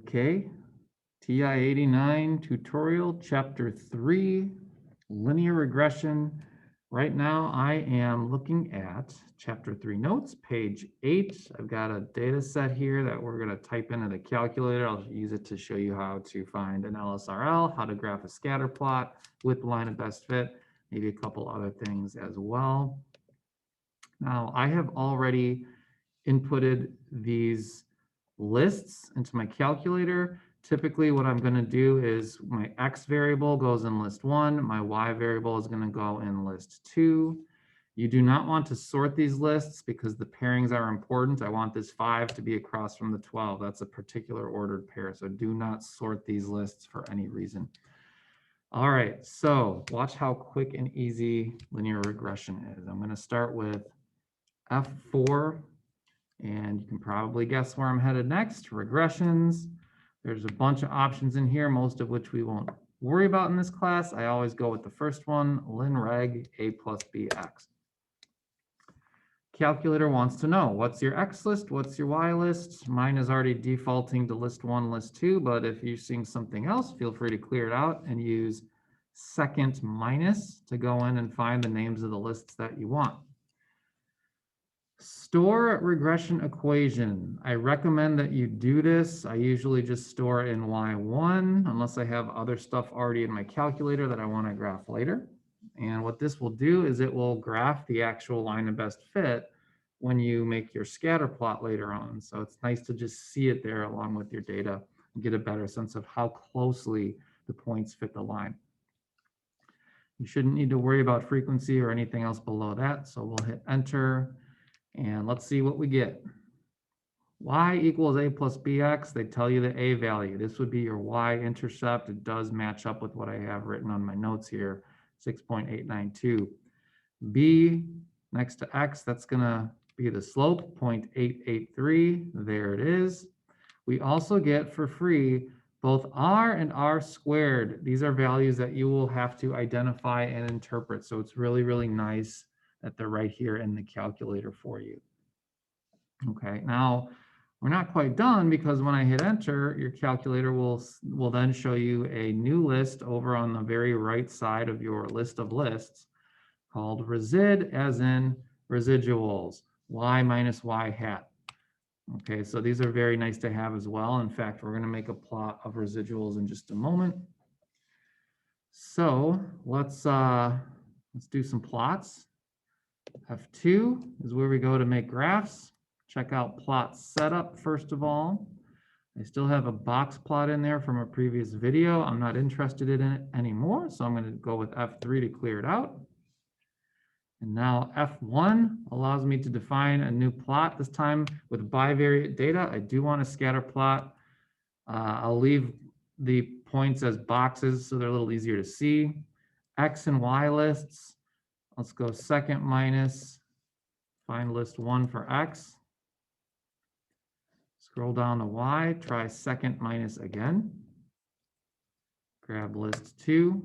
Okay, TI 89 tutorial, chapter 3, linear regression. Right now I am looking at chapter 3 notes, page 8. I've got a data set here that we're going to type into the calculator. I'll use it to show you how to find an LSRL, how to graph a scatter plot with line of best fit, maybe a couple other things as well. Now I have already inputted these lists into my calculator. Typically what I'm going to do is my X variable goes in list 1, my Y variable is going to go in list 2. You do not want to sort these lists because the pairings are important. I want this 5 to be across from the 12. That's a particular ordered pair, so do not sort these lists for any reason. All right, so watch how quick and easy linear regression is. I'm going to start with F4. And you can probably guess where I'm headed next, regressions. There's a bunch of options in here, most of which we won't worry about in this class. I always go with the first one, linreg a plus bx. Calculator wants to know, what's your X list, what's your Y list? Mine is already defaulting to list 1, list 2, but if you're seeing something else, feel free to clear it out and use second minus to go in and find the names of the lists that you want. Store regression equation. I recommend that you do this. I usually just store in Y1 unless I have other stuff already in my calculator that I want to graph later. And what this will do is it will graph the actual line of best fit when you make your scatter plot later on. So it's nice to just see it there along with your data and get a better sense of how closely the points fit the line. You shouldn't need to worry about frequency or anything else below that. So we'll hit enter. And let's see what we get. Y equals a plus bx. They tell you the a value. This would be your y-intercept. It does match up with what I have written on my notes here, 6.892. B next to x, that's going to be the slope, 0.883. There it is. We also get for free both r and r squared. These are values that you will have to identify and interpret. So it's really, really nice that they're right here in the calculator for you. Okay, now we're not quite done because when I hit enter, your calculator will then show you a new list over on the very right side of your list of lists called resid, as in residuals, y minus y hat. Okay, so these are very nice to have as well. In fact, we're going to make a plot of residuals in just a moment. So let's do some plots. F2 is where we go to make graphs. Check out plot setup first of all. I still have a box plot in there from a previous video. I'm not interested in it anymore, so I'm going to go with F3 to clear it out. And now F1 allows me to define a new plot, this time with bivariate data. I do want a scatter plot. I'll leave the points as boxes so they're a little easier to see. X and Y lists. Let's go second minus, find list 1 for X. Scroll down to Y, try second minus again. Grab list 2,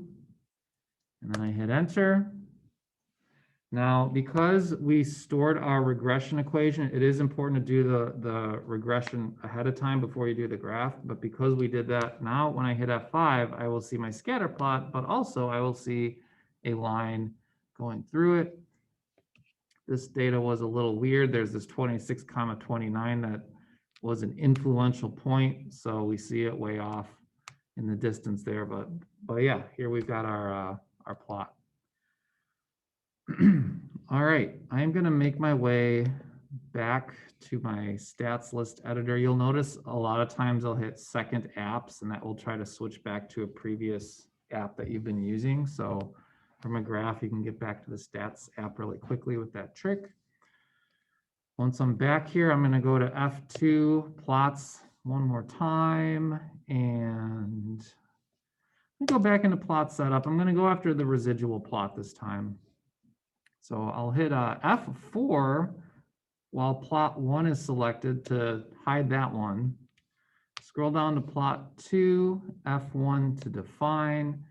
and then I hit enter. Now, because we stored our regression equation, it is important to do the regression ahead of time before you do the graph. But because we did that, now when I hit F5, I will see my scatter plot, but also I will see a line going through it. This data was a little weird. There's this 26, 29 that was an influential point. So we see it way off in the distance there. But yeah, here we've got our plot. All right, I'm going to make my way back to my stats list editor. You'll notice a lot of times I'll hit second apps, and that will try to switch back to a previous app that you've been using. So from a graph, you can get back to the stats app really quickly with that trick. Once I'm back here, I'm going to go to F2 plots one more time, and go back into plot setup. I'm going to go after the residual plot this time. So I'll hit F4 while plot 1 is selected to hide that one. Scroll down to plot 2, F1 to define.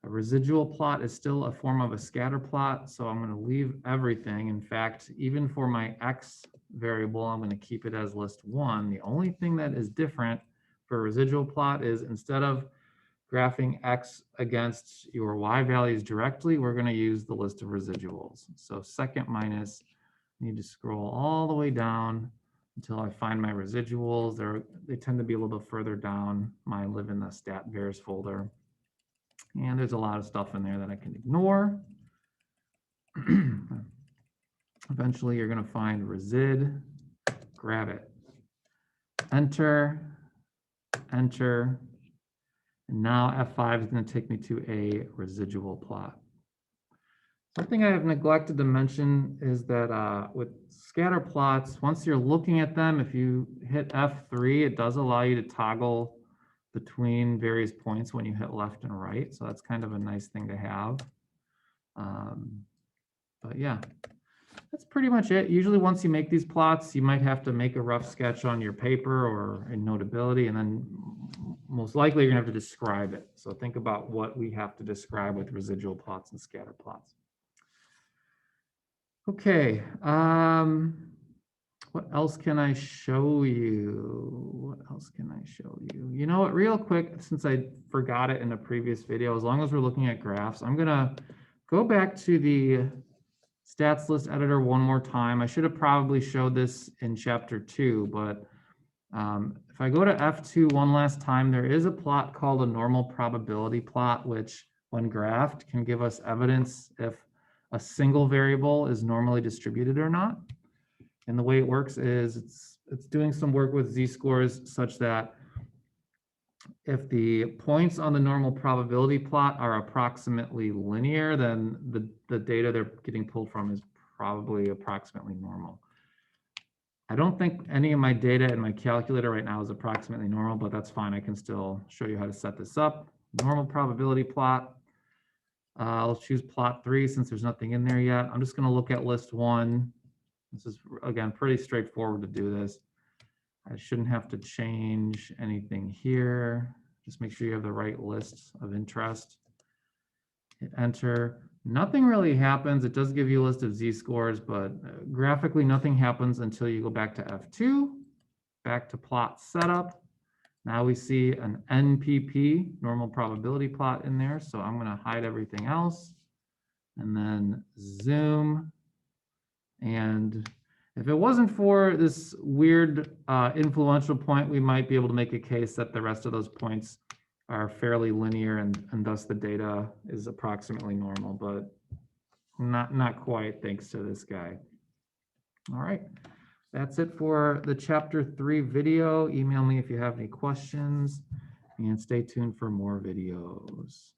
A residual plot is still a form of a scatter plot, so I'm going to leave everything. In fact, even for my X variable, I'm going to keep it as list 1. The only thing that is different for a residual plot is instead of graphing X against your Y values directly, we're going to use the list of residuals. So second minus, I need to scroll all the way down until I find my residuals. They tend to be a little bit further down. Mine live in the stat vars folder. And there's a lot of stuff in there that I can ignore. Eventually, you're going to find resid, grab it, enter, enter. And now F5 is going to take me to a residual plot. Something I have neglected to mention is that with scatter plots, once you're looking at them, if you hit F3, it does allow you to toggle between various points when you hit left and right. So that's kind of a nice thing to have. But yeah, that's pretty much it. Usually once you make these plots, you might have to make a rough sketch on your paper or in Notability, and then most likely you're gonna have to describe it. So think about what we have to describe with residual plots and scatter plots. Okay, what else can I show you? What else can I show you? You know what, real quick, since I forgot it in a previous video, as long as we're looking at graphs, I'm gonna go back to the stats list editor one more time. I should have probably showed this in chapter 2, but if I go to F2 one last time, there is a plot called a normal probability plot, which when graphed can give us evidence if a single variable is normally distributed or not. And the way it works is it's doing some work with z-scores such that if the points on the normal probability plot are approximately linear, then the data they're getting pulled from is probably approximately normal. I don't think any of my data in my calculator right now is approximately normal, but that's fine. I can still show you how to set this up. Normal probability plot. I'll choose plot 3 since there's nothing in there yet. I'm just going to look at list 1. This is, again, pretty straightforward to do this. I shouldn't have to change anything here. Just make sure you have the right list of interest. Hit enter. Nothing really happens. It does give you a list of z-scores, but graphically nothing happens until you go back to F2, back to plot setup. Now we see an NPP, normal probability plot in there. So I'm going to hide everything else and then zoom. And if it wasn't for this weird influential point, we might be able to make a case that the rest of those points are fairly linear and thus the data is approximately normal, but not quite thanks to this guy. All right, that's it for the chapter 3 video. Email me if you have any questions and stay tuned for more videos.